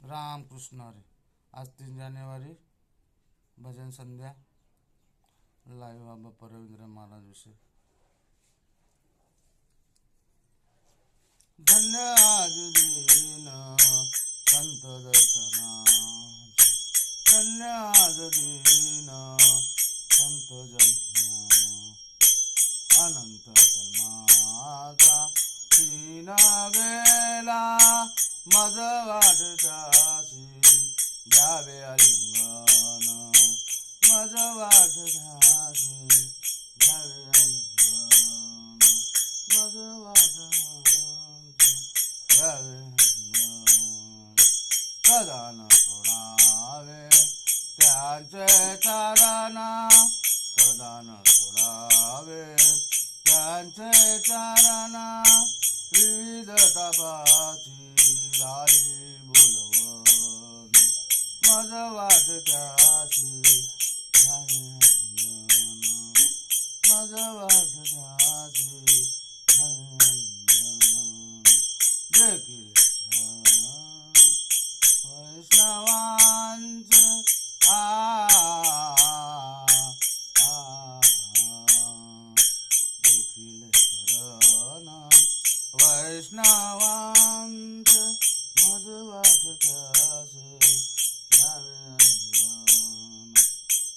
रामकृष्ण हरी. आज 3 जानेवारी भजन संध्या लाईव्ह बाप्पा रवींद्र महाराज विषय. धन्य आज दिन संत दर्शना, धन्य आज दिन संत जन्म, अनंत जन्माचा सीन गेला मज वाटतासी द्यावे आलिंगन, मज वाटतासी द्यावे आलिंगन, मज वाटतासी द्यावे आलिंगन. प्रदान सोडावे त्यांचे चारणा, प्रदान सोडावे त्यांचे चारणा, विविध तापाची झाली बोलवण, मज वाटत्यासी झाले अंजन, मज वाटत्यासी झाले अंजन. देखील वैष्णवांच देखील शरण वैष्णवांच मज वाटत्यासे द्यावे अंजन.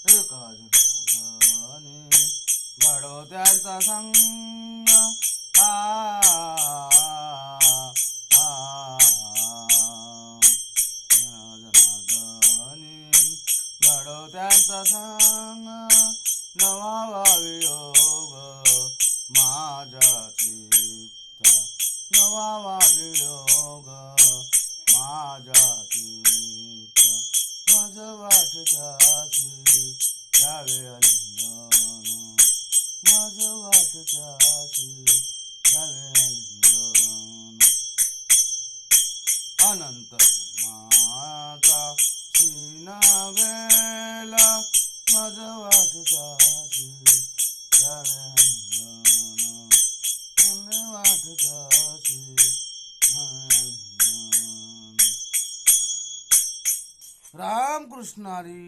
एका जनाने घडो त्यांचा संग, जनार्दनी घडो त्यांचा संग, नवावा वियोग माझ्या चित्ता, नवावा वियोग माझ्या चित्ता, मज वाटत्यासी द्यावे आलिंगन, मज वाटत्यासी द्यावे आलिंगन. अनंत जन्माचा सीन गेला मज वाटत्यासी द्यावे आलिंगन, मज वाटत्यासी द्यावे आलिंगन. रामकृष्ण हरी.